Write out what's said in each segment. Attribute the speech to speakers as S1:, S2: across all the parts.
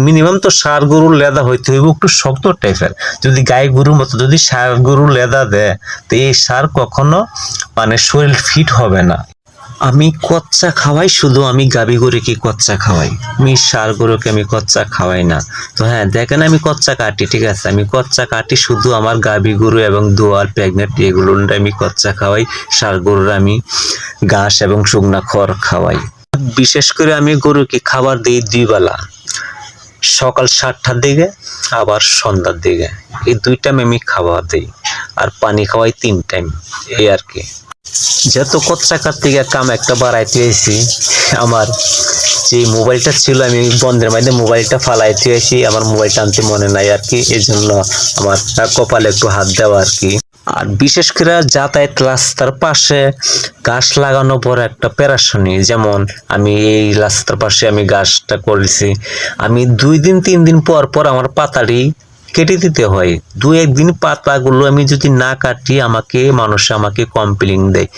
S1: Minimum তো ষাঁড় গরুর লেদা হইতে হইব একটু শক্ত টাইপের। যদি গাই গরুর মতো যদি ষাঁড় গরুর লেদা দেয়, তো এই ষাঁড় কখনো মানে শরীর ফিট হবে না। আমি কচ্চা খাওয়াই, শুধু আমি গাভী গরুকে কচ্চা খাওয়াই, আমি ষাঁড় গরুকে আমি কচ্চা খাওয়াই না। তো হ্যাঁ দেখেন আমি কচ্চা কাটি, ঠিক আছে, আমি কচ্চা কাটি শুধু আমার গাভী গরু এবং দোয়াল প্রেগনেন্ট এগুলো আমি কচ্চা খাওয়াই। ষাঁড় গরুর আমি ঘাস এবং শুকনা খড় খাওয়াই। বিশেষ করে আমি গরুকে খাবার দিই 2 বেলা, সকাল 7টার দিকে আবার সন্ধ্যার দিকে, এই 2 টাইম আমি খাবার দিই। আর পানি খাওয়াই 3 টাইম, এই আর কি। যেহেতু কচ্চা থেকে কাম একটা বাড়াইতে হয়েছি, আমার যে মোবাইলটা ছিল আমি বন্ধের মধ্যে মোবাইলটা ফালাইতে হয়েছি, আমার মোবাইলটা আনতে মনে নাই আর কি, এই জন্য আমার কপালে একটু হাত দেওয়া আর কি। আর বিশেষ করে যাতায়াত রাস্তার পাশে গাছ লাগানোর পর একটা প্যারাশনি, যেমন আমি এই রাস্তার পাশে আমি গাছটা করেছি, আমি 2 দিন 3 দিন পর পর আমার পাতাটি কেটে দিতে হয়। 2-1 দিন পাতাগুলো আমি যদি না কাটি আমাকে কমপ্লেইন দেয়,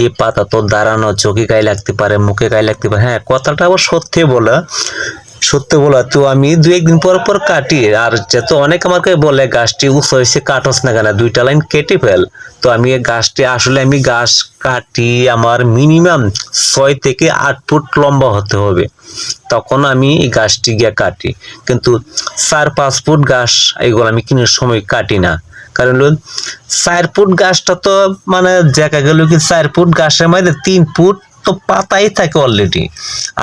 S1: এই পাতা তো দাঁড়ানো, চোখে গায়ে লাগতে পারে, মুখে গায়ে লাগতে পারে। হ্যাঁ কথাটা আবার সত্যি বলা, তো আমি 2-1 দিন পর পর কাটি। আর যেহেতু অনেক আমাকে বলে গাছটি উঁচু হয়েছে, কাটস না কেন, 2টা লাইন কেটে ফেল। তো আমি গাছটি আসলে আমি গাছ কাটি আমার মিনিমাম 6 থেকে 8 ফুট লম্বা হতে হবে, তখন আমি এই গাছটি গিয়ে কাটি। কিন্তু 4-5 ফুট গাছ এগুলো আমি কিনার সময় কাটি না, কারণ 4 ফুট গাছটা তো মানে দেখা গেল কি 4 ফুট গাছের মধ্যে 3 ফুট তো পাতাই থাকে অলরেডি,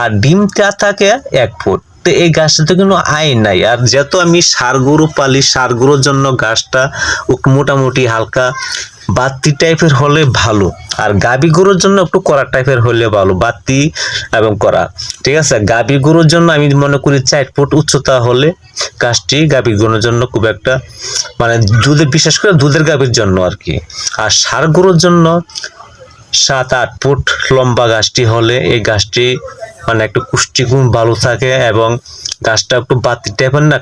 S1: আর ডিমটা থাকে 1 ফুট। তো এই গাছটা তো কোনো আয় নাই। আর যেহেতু আমি ষাঁড় গরু পালি, ষাঁড় গরুর জন্য গাছটা মোটামুটি হালকা বাতি টাইপের হলে ভালো, আর গাভী গরুর জন্য একটু কড়া টাইপের হলে ভালো, বাতি এবং কড়া, ঠিক আছে। গাভী গরুর জন্য আমি মনে করি 4 ফুট উচ্চতা হলে গাছটি গাভী গরুর জন্য খুব একটা মানে দুধের, বিশেষ করে দুধের গাভীর জন্য আর কি। আর ষাঁড় গরুর জন্য 7-8 ফুট লম্বা গাছটি হলে এই গাছটি মানে একটু পুষ্টিগুণ ভালো থাকে, এবং গাছটা একটু বাতি টাইপের না,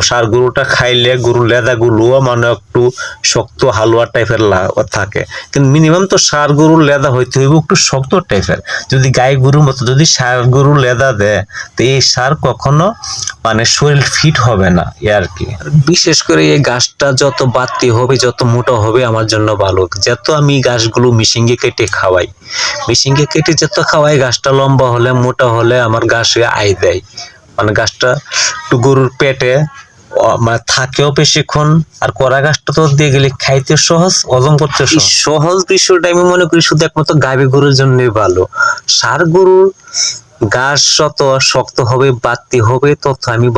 S1: ষাঁড় গরুটা খাইলে গরুর লেদাগুলো মানে একটু শক্ত হালুয়া টাইপের থাকে। কিন্তু মিনিমাম তো ষাঁড় গরুর লেদা হইতে হইব একটু শক্ত টাইপের। যদি গাই গরুর মতো যদি ষাঁড় গরুর লেদা দেয়, তো এই ষাঁড় কখনো মানে শরীর ফিট হবে না, এ আর কি। বিশেষ করে এই গাছটা যত বাড়তি হবে, যত মোটা হবে আমার জন্য ভালো। যত আমি গাছগুলো মিশিংয়ে কেটে খাওয়াই, যত খাওয়াই, গাছটা লম্বা হলে মোটা হলে আমার গাছে আয় দেয়, মানে গাছটা একটু গরুর পেটে মানে থাকেও বেশিক্ষণ। আর কড়া গাছটা তো দিয়ে গেলে খাইতে সহজ, হজম করতে সহজ বিষয়টা আমি মনে করি শুধু একমাত্র গাভী গরুর জন্যই ভালো। ষাঁড় গরুর গাছ যত শক্ত হবে, বাড়তি হবে, তত আমি